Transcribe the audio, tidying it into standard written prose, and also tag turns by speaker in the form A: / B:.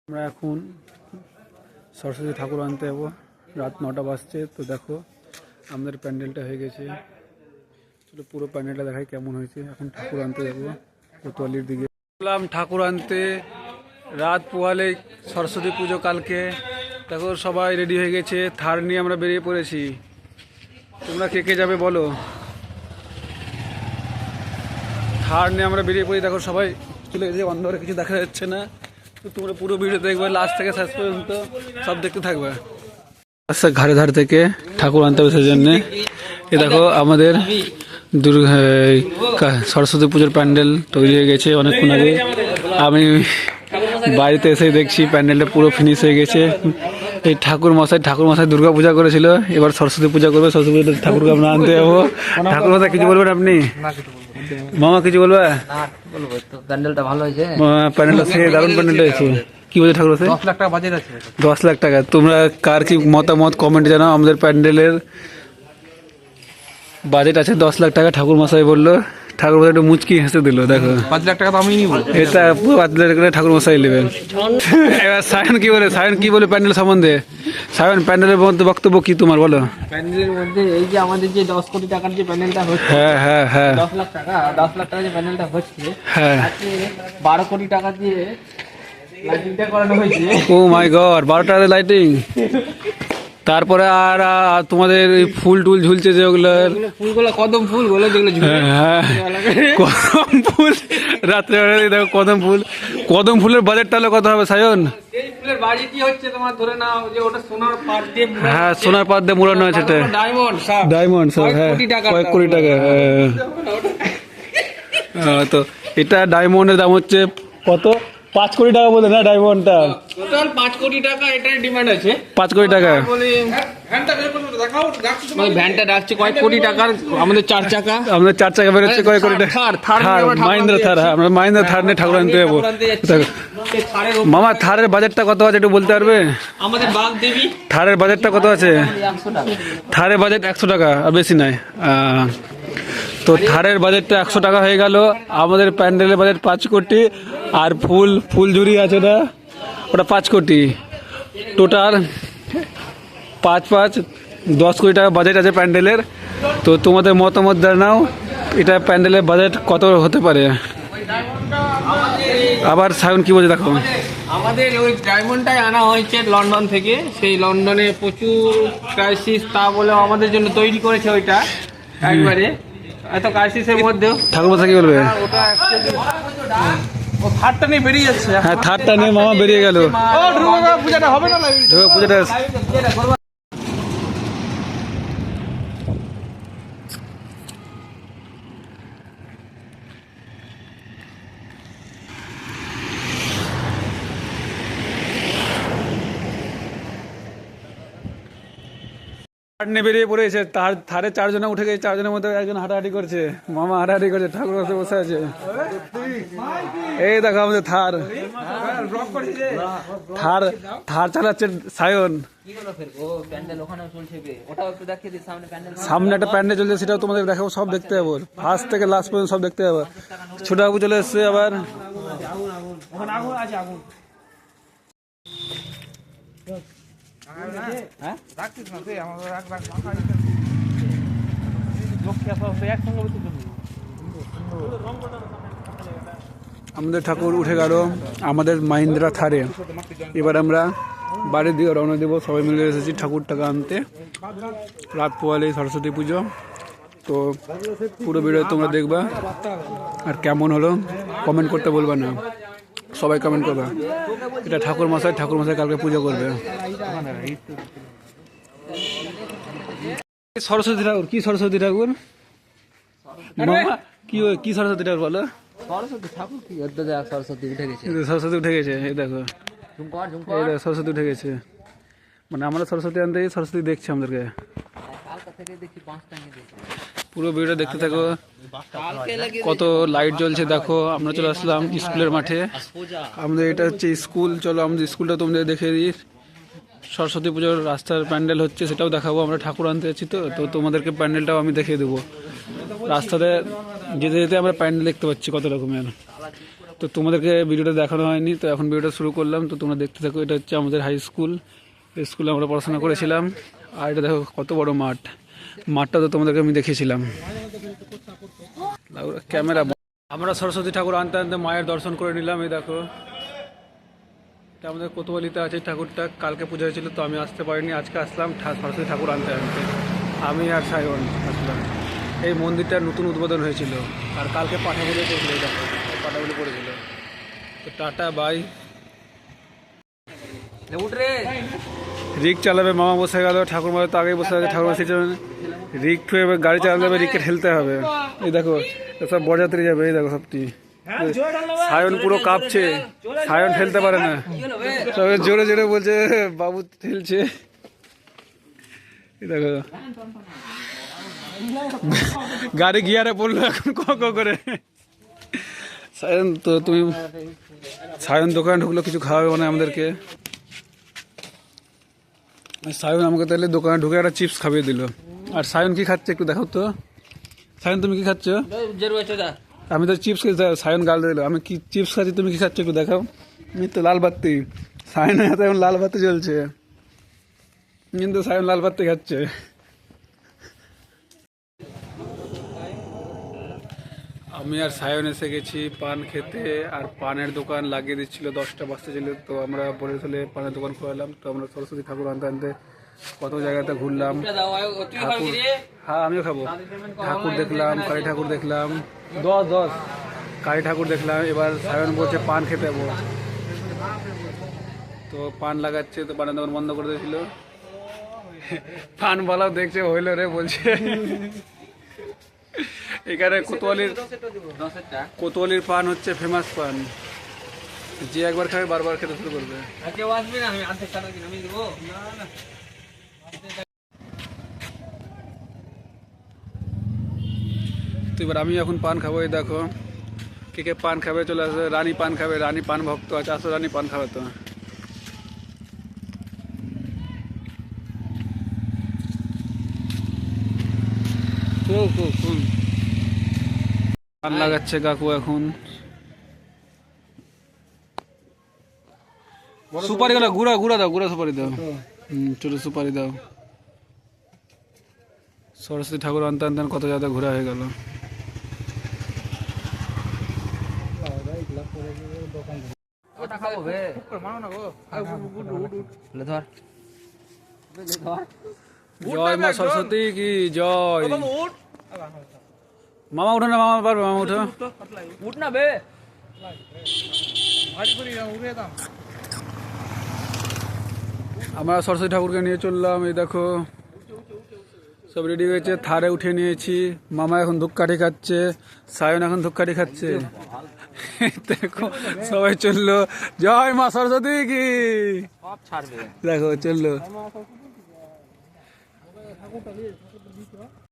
A: আমরা এখন সরস্বতী ঠাকুর আনতে যাবো। রাত 9টা বাজছে। তো দেখো আমাদের প্যান্ডেলটা হয়ে গেছে। চলো পুরো প্যান্ডেলটা দেখাই কেমন হয়েছে। এখন ঠাকুর আনতে যাবো কোতোয়ালির দিকে। বললাম ঠাকুর আনতে, রাত পোহালে সরস্বতী পুজো কালকে। দেখো সবাই রেডি হয়ে গেছে, থার নিয়ে আমরা বেরিয়ে পড়েছি। তোমরা কে কে যাবে বলো? থার নিয়ে আমরা বেরিয়ে পড়ি। দেখো সবাই চলে গেছে, অন্ধকারে কিছু দেখা যাচ্ছে না। তো তোমরা পুরো ভিডিও দেখবে, লাস্ট থেকে শেষ পর্যন্ত সব দেখতে থাকবে। রাস্তার ধারে ধারে থেকে ঠাকুর আনতে হবে সেই জন্যে। এ দেখো আমাদের সরস্বতী পুজোর প্যান্ডেল তৈরি হয়ে গেছে অনেকক্ষণ আগে। আমি বাড়িতে এসে দেখছি প্যান্ডেলটা পুরো ফিনিশ হয়ে গেছে। এই ঠাকুর মশাই দুর্গা পূজা করেছিল, এবার সরস্বতী পূজা করবে। সরস্বতী পুজোতে ঠাকুরকে আমরা আনতে যাবো। ঠাকুর মশাই কিছু বলবেন আপনি? মামা কিছু বলবে?
B: প্যান্ডেলটা ভালো হয়েছে,
A: প্যান্ডেলটা সে দারুণ প্যান্ডেলটা হয়েছে। কি বলছে ঠাকুর?
B: 10 লাখ টাকা বাজেট আছে।
A: 10 লাখ টাকা। তোমরা কার কি মতামত কমেন্টে জানাও। আমাদের প্যান্ডেলের বাজেট আছে 10 লাখ টাকা। ঠাকুর মশাই বললো, ঠাকুর মশাই একটু মুচকি হেসে দিল। দেখো
B: 5 লাখ টাকা তো আমি নিব,
A: এটা পুরো 5 লাখ টাকা ঠাকুর মশাই নেবেন। এবার সায়ন কি বলে প্যান্ডেল সম্বন্ধে? সায়ন, প্যান্ডেলের মধ্যে বক্তব্য কি তোমার বলো?
B: প্যান্ডেলের মধ্যে এই যে আমাদের যে 10 কোটি টাকার যে প্যান্ডেলটা হচ্ছে,
A: হ্যাঁ
B: 10 লাখ টাকা যে প্যান্ডেলটা হচ্ছে,
A: হ্যাঁ
B: 12 কোটি টাকা দিয়ে লাইটিংটা করানো হয়েছে।
A: ও মাই গড, 12টা লাইটিং। তারপরে আর তোমাদের ফুল টুল ঝুলছে যে ওগুলো
B: ফুলগুলো কদম ফুলগুলো যেগুলো
A: হ্যাঁ কদম ফুল। রাত্রে দেখো কদম ফুলের বাজেট তাহলে কত হবে সায়ন?
B: এই ফুলের বাজেটই হচ্ছে তোমার ধরে নাও যে ওটা সোনার পাট দিয়ে,
A: হ্যাঁ সোনার পাত দিয়ে মোড়ানো আছে। ডায়মন্ড সব, হ্যাঁ কয়েক কোটি টাকা। তো এটা ডায়মন্ডের দাম হচ্ছে কত? 5 কোটি টাকা বলে না ডায়মন্ডটা?
B: টোটাল 5 কোটি টাকা এটার ডিমান্ড আছে।
A: 5 কোটি টাকা।
B: ভ্যানটা ডাকছে কয়েক কোটি টাকার। আমাদের 4 চাকা
A: বেরোচ্ছে কয়েক কোটি টাকা। মাহিন্দ্রা থার, হ্যাঁ আমরা মাহিন্দ্রা থার নিয়ে ঠাকুর আনতে যাবো। মামা থারের বাজেটটা কত আছে একটু বলতে পারবে?
B: আমাদের বাগদেবী
A: থারের বাজেটটা কত আছে? থারের বাজেট 100 টাকা, আর বেশি নাই। তো থারের বাজেটটা 100 টাকা হয়ে গেল। আমাদের প্যান্ডেলের বাজেট 5 কোটি। আর ফুল ঝুরি আছে ওটা 5 কোটি। টোটাল 10 কোটি টাকা বাজেট আছে প্যান্ডেলের। তো তোমাদের মতামত জানাও, এটা প্যান্ডেলের বাজেট কত হতে পারে। আবার সায়ন কি বলছে দেখো।
B: আমাদের ওই ডায়মন্ডটাই আনা হয়েছে লন্ডন থেকে। সেই লন্ডনে প্রচুর ক্রাইসিস, তা বলে আমাদের জন্য তৈরি করেছে ওইটা একবারে। এত ক্রাইসিসের মধ্যেও
A: ঠাকুর মশাই কি বলবে?
B: ওটা ও থার্ডটা নিয়ে বেরিয়ে যাচ্ছে।
A: হ্যাঁ থার্ডটা নিয়ে মামা বেরিয়ে গেল।
B: পূজাটা হবে না,
A: পূজাটা বেরিয়ে পড়েছে। থারে 4 জন উঠে গেছে। 4 জনের মধ্যে একজন হাঁটাহাঁটি করছে। মামা হাঁটাহাঁটি করছে, ঠাকুর বসে আছে। এই দেখো আমাদের থার চালাচ্ছে সায়ন। সামনে একটা প্যান্ডেল চলছে, সেটাও তোমাদের দেখাবো, সব দেখতে যাবো ফার্স্ট থেকে লাস্ট পর্যন্ত সব দেখতে যাবো। ছোট বাবু চলে এসছে আবার। আমাদের ঠাকুর উঠে গেল আমাদের মাহিন্দ্রা থারে। এবার আমরা বাড়ির দিকে রওনা দেবো। সবাই মিলে এসেছি ঠাকুর টাকা আনতে। রাত পোয়ালে সরস্বতী পুজো। তো পুরো ভিডিও তোমরা দেখবা। আর কেমন হলো কমেন্ট করতে বলবা না, সবাই কমেন্ট করবা। এটা ঠাকুর মশাই কালকে পুজো করবে। সরস্বতী ঠাকুর কি সরস্বতী ঠাকুর কি সরস্বতী ঠাকুর বলো?
B: সরস্বতী ঠাকুর কি সরস্বতী উঠে গেছে।
A: সরস্বতী উঠে গেছে। এই দেখো সরস্বতী উঠে গেছে। মানে আমরা সরস্বতী আনতে সরস্বতী দেখছি আমাদেরকে। পুরো ভিডিও দেখতে থাকো। কত লাইট জ্বলছে দেখো। আমরা চলে আসলাম স্কুলের মাঠে। আমাদের এটা হচ্ছে স্কুল। চলো আমাদের স্কুলটা তোমাদের দেখে দিই। সরস্বতী পুজোর রাস্তার প্যান্ডেল হচ্ছে, সেটাও দেখাবো। আমরা ঠাকুর আনতে যাচ্ছি, তো তোমাদেরকে প্যান্ডেলটাও আমি দেখিয়ে দেবো। রাস্তাতে যেতে যেতে আমরা প্যান্ডেল দেখতে পাচ্ছি কত রকমের। তো তোমাদেরকে ভিডিওটা দেখানো হয়নি, তো এখন ভিডিওটা শুরু করলাম। তো তোমরা দেখতে থাকো। এটা হচ্ছে আমাদের হাই স্কুল। এই স্কুলে আমরা পড়াশোনা করেছিলাম। আর এটা দেখো কত বড় মাঠ। মাঠটা তো তোমাদেরকে আমি দেখিয়েছিলাম। ক্যামেরা। আমরা সরস্বতী ঠাকুর আনতে আনতে মায়ের দর্শন করে নিলাম। এই দেখো, এটা আমাদের কোতোয়ালিতে আছে ঠাকুরটা। কালকে পূজা হয়েছিল, তো আমি আসতে পারিনি। আজকে আসলাম সরস্বতী ঠাকুর আনতে আনতে। আমি আর সায়ন আসলাম। এই মন্দিরটার নতুন উদ্বোধন হয়েছিল, আর কালকে পাঠাগুলো পড়েছিল। এই দেখো, পাঠাগুলো পড়েছিল। তো টাটা বাই। রিক চালাবে, মামা বসে গেল। ঠাকুর মায়ের তো আগেই বসে আছে। ঠাকুর মাসি রিক থুয়ে গাড়ি চালাতে হবে, রিককে ঠেলতে হবে। এই দেখো সব বরযাত্রী যাবে। এই দেখো সবটি। সায়ন পুরো কাঁপছে, সায়ন ঠেলতে পারে না। তবে জোরে জোরে বলছে বাবু ঠেলছে। এই দেখো গাড়ি গিয়ারে পড়লো এখন ক করে। সায়ন তো তুমি, সায়ন দোকানে ঢুকলো, কিছু খাওয়াবে মানে আমাদেরকে। সায়ন আমাকে তাহলে দোকানে ঢুকে একটা চিপস খাইয়ে দিল। আর সায়ন কি খাচ্ছে একটু দেখো তো। সায়ন তুমি কি খাচ্ছ? আমি তো চিপস খেয়েছি। সায়ন গাল দিল, আমি কি চিপস খাচ্ছি, তুমি কি খাচ্ছ একটু দেখাও। আমি তো লাল বাত্তি। সায়নের হাতে এখন লাল বাতি জ্বলছে, কিন্তু সায়ন লাল বাত্তি খাচ্ছে। আমি আর সায়ন এসে গেছি পান খেতে। আর পানের দোকান লাগিয়ে দিচ্ছিল, 10টা বাজতে ছিল। তো আমরা পরে চলে পানের দোকান খোলালাম। তো আমরা সরস্বতী ঠাকুর আনতে আনতে কত জায়গাতে ঘুরলাম। ঠাকুর, হ্যাঁ আমিও খাবো। ঠাকুর দেখলাম, কালী ঠাকুর দেখলাম। 10 কালী ঠাকুর দেখলাম। এবার সায়ন বলছে পান খেতে যাবো, তো পান লাগাচ্ছে। তো পানের দোকান বন্ধ করে দিয়েছিল। পান বালাও দেখছে, হইলো রে বলছে। এখানে কোতোয়ালির পান হচ্ছে ফেমাস পান। যে একবার খাবে বারবার খেতে শুরু করবে। তো এবার আমি এখন পান খাবো। এই দেখো কে কে পান খাবে চলে আসবে। রানী পান খাবে, রানী পান ভক্ত আছে, আসো রানী পান খাবে। তো পান লাগাচ্ছে কাকু এখন। সুপারি গুলো গুড়া গুড়া দাও, গুড়া সুপারি দাও। ছোট সুপারি দাও। সরস্বতী ঠাকুর আনতে আনতে কত জায়গা ঘোরা হয়ে গেল। জয় মা সরস্বতী কি জয়। মামা উঠো না, মামা পারবে, মামা উঠো। উঠ না বে। আমরা সরস্বতী ঠাকুরকে নিয়ে চললাম। এই দেখো সব রেডি হয়েছে, থারে উঠে নিয়েছি। মামা এখন ধূপকাঠি খাচ্ছে, সায়ন এখন ধূপকাঠি খাচ্ছে। দেখো সবাই চললো। জয় মা সরস্বতী কি। দেখো চললো।